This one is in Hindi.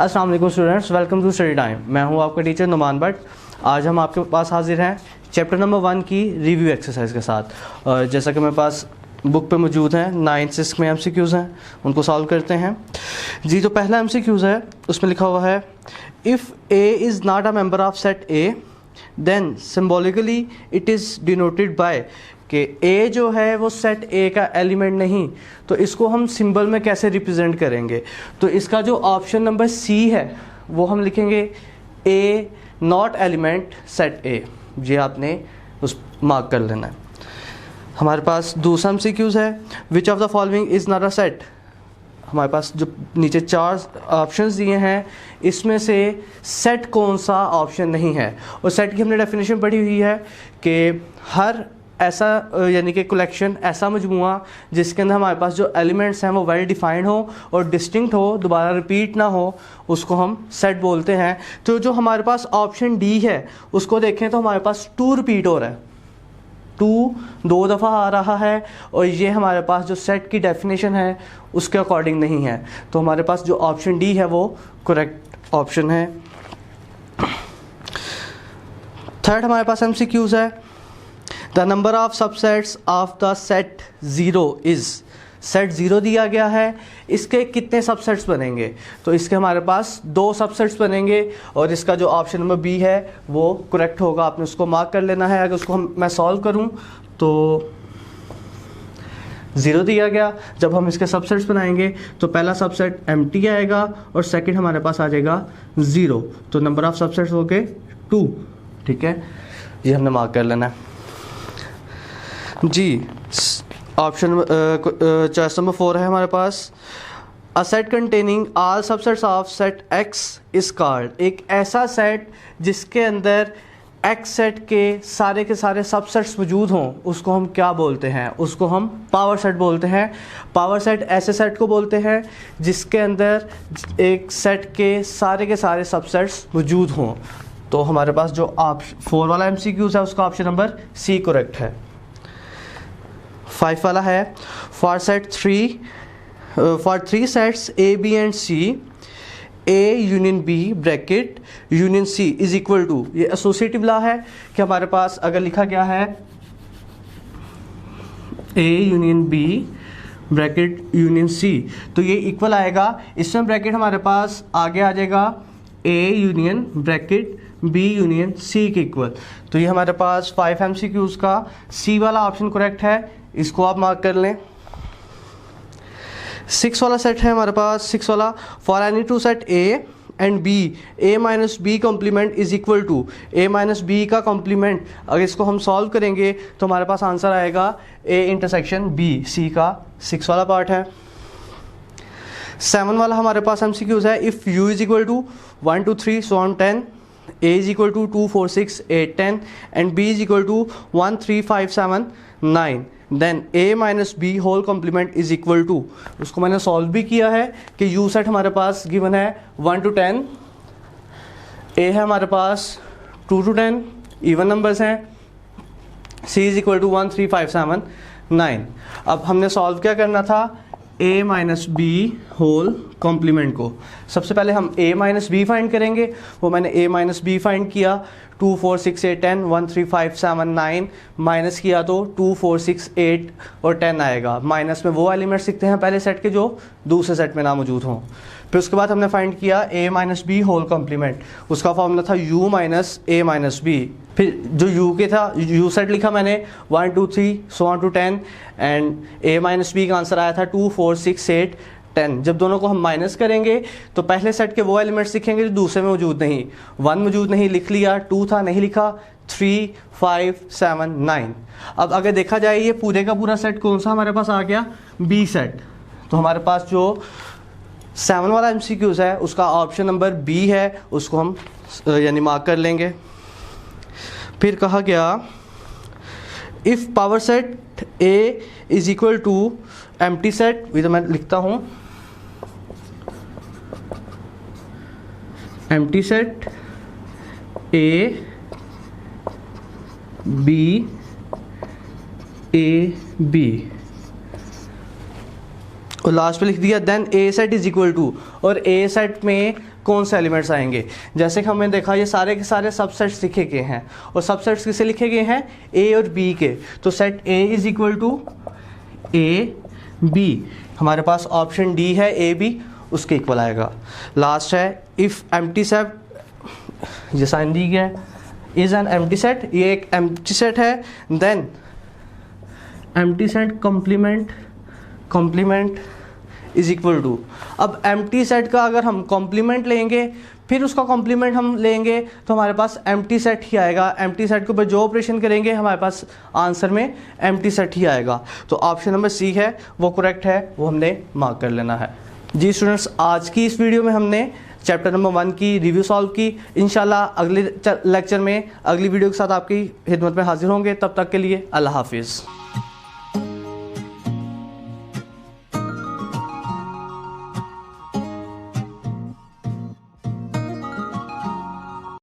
अस्सलाम वालेकुम students, welcome to study time. मैं हूं आपका टीचर नुमान भट्ट। आज हम आपके पास हाजिर हैं चैप्टर नंबर 1 की रिव्यू एक्सरसाइज के साथ। जैसा कि मेरे पास बुक पे मौजूद हैं 9 से इसमें MCQs हैं, उनको सॉल्व करते हैं जी। तो पहला MCQs है, उसमें लिखा हुआ है if A is not a member of set A then symbolically it is denoted by कि A जो है वो सेट A का एलिमेंट नहीं, तो इसको हम सिंबल में कैसे रिप्रेजेंट करेंगे। तो इसका जो ऑप्शन नंबर C है वो हम लिखेंगे A not element set A। ये आपने उस मार्क कर लेना है। हमारे पास दूसरा MCQs है which of the following is not a set. हमारे पास जो नीचे 4 ऑप्शंस दिए हैं, इसमें से सेट कौन सा ऑप्शन नहीं है। और सेट की हमने डेफिनेशन पढ़ी हुई है कि हर ऐसा यानी कि कलेक्शन, ऐसा मजमुआ जिसके अंदर हमारे पास जो एलिमेंट्स हैं वो वेल डिफाइंड हो और डिस्टिंक्ट हो, दोबारा रिपीट ना हो, उसको हम सेट बोलते हैं। तो जो हमारे पास ऑप्शन डी है उसको देखें तो हमारे पास 2 रिपीट हो रहा है, 2 2 दफ़ा आ रहा है, और ये हमारे पास जो सेट की डेफिनेशन है उसके अकॉर्डिंग नहीं है। तो हमारे पास जो ऑप्शन डी है वो करेक्ट ऑप्शन है। थर्ड हमारे पास MCQs है the number of subsets of the set 0 is. Set 0 दिया गया है, इसके कितने सबसेट्स बनेंगे। तो इसके हमारे पास 2 सबसेट्स बनेंगे, और इसका जो ऑप्शन नंबर बी है वो करेक्ट होगा। आपने उसको मार्क कर लेना है। अगर उसको मैं सॉल्व करूं तो 0 दिया गया, जब हम इसके सबसेट्स बनाएंगे तो पहला सबसेट एम्प्टी आएगा और सेकंड हमारे पास आ जाएगा 0। तो नंबर ऑफ सबसेट्स हो गए 2। ठीक है, ये हमने मार्क कर लेना है जी। ऑप्शन चॉइस नंबर 4 है हमारे पास a set containing all subsets of set X is called. एक ऐसा सेट जिसके अंदर X सेट के सारे सबसेट्स मौजूद हों, उसको हम क्या बोलते हैं? उसको हम पावर सेट बोलते हैं। पावर सेट ऐसे सेट को बोलते हैं जिसके अंदर एक सेट के सारे सबसेट्स मौजूद हों। तो हमारे पास जो 4 वाला MCQs है उसका ऑप्शन नंबर C करेक्ट है। 5 वाला है for 3 sets A B and C, A union B bracket union C is equal to. ये एसोसिएटिव लॉ है कि हमारे पास अगर लिखा गया है A union B bracket union C, तो ये इक्वल आएगा। इसमें ब्रैकेट हमारे पास आगे आ जाएगा A union bracket B union C के इक्वल। तो ये हमारे पास 5 MCQs का C वाला ऑप्शन करेक्ट है, इसको आप मार्क कर लें। 6 वाला सेट है हमारे पास, 6 वाला for any two set A and B, A minus B complement is equal to. A minus B का कॉम्प्लीमेंट अगर इसको हम सॉल्व करेंगे तो हमारे पास आंसर आएगा A इंटरसेक्शन B। C का 6 वाला पार्ट है। 7 वाला हमारे पास MCQs है if U is equal to 1 2 3 so on 10, A is equal to 2 4 6 8 10 and B is equal to 1 3 5 7 9, then A minus B whole complement is equal to। उसको मैंने सॉल्व भी किया है कि U सेट हमारे पास गिवन है 1 to 10, A है हमारे पास 2 to 10, इवन नंबर्स हैं, C is equal to 1 3 5 7 9। अब हमने सॉल्व क्या करना था, A minus B whole complement को। सबसे पहले हम A माइनस B फाइंड करेंगे। वो मैंने A माइनस B फाइंड किया, 2 4 6 8 10 1 3 5 7 9 माइनस किया तो 2 4 6 8 और 10 आएगा। माइनस में वो एलिमेंट्स लिखते हैं पहले सेट के जो दूसरे सेट में ना मौजूद हों। फिर उसके बाद हमने फाइंड किया A minus B whole complement, उसका फॉर्मूला था U minus A minus B। फिर जो U के था, U सेट लिखा मैंने 1 2 3 so on to 10 and A minus B का आंसर आया था 2 4 6 8 10। जब दोनों को हम माइनस करेंगे तो पहले सेट के वो एलिमेंट्स लिखेंगे जो दूसरे में मौजूद नहीं। 1 मौजूद नहीं, लिख लिया। 2 था, नहीं लिखा। 3 5 7 9। अब अगर देखा जाए ये पूरे का पूरा सेट कौन सा हमारे पास आ गया, B सेट। तो हमारे पास जो 7 वाला MCQs है उसका ऑप्शन नंबर B है, उसको हम यानी मार्क कर लेंगे। फिर कहा गया if power set A is equal to empty set, ये तो मैं लिखता हूँ empty set A B A B और लास्ट पे लिख दिया then a set is equal to, और ए सेट में कौन से एलिमेंट्स आएंगे। जैसे कि हमने देखा ये सारे के सारे सबसेट्स लिखे गए हैं, और सबसेट्स किसे लिखे गए हैं, ए और बी के। तो set A is equal to A B, हमारे पास ऑप्शन डी है ए बी, उसके इक्वल आएगा। लास्ट है इफ़ एम्प्टी सेट, ये साइन दी गया है, इज एन एम्प्टी सेट, ये एक एम्प्टी सेट है, then empty set complement is equal to. अब एम्प्टी सेट का अगर हम कॉम्प्लीमेंट लेंगे, फिर उसका कॉम्प्लीमेंट हम लेंगे, तो हमारे पास एम्प्टी सेट ही आएगा। एम्प्टी सेट के ऊपर जो ऑपरेशन करेंगे हमारे पास आंसर में एम्प्टी सेट ही आएगा। तो ऑप्शन नंबर सी है वो करेक्ट है, वो हमने मार्क कर लेना है। जी स्टूडेंट्स, आज की इस वीडियो में हमने चैप्टर नंबर 1 की रिव्यू सॉल्व की। इंशाल्लाह अगले लेक्चर में अगली वीडियो के साथ आपकी खिदमत में हाजिर होंगे। तब तक के लिए अल्लाह हाफिज़।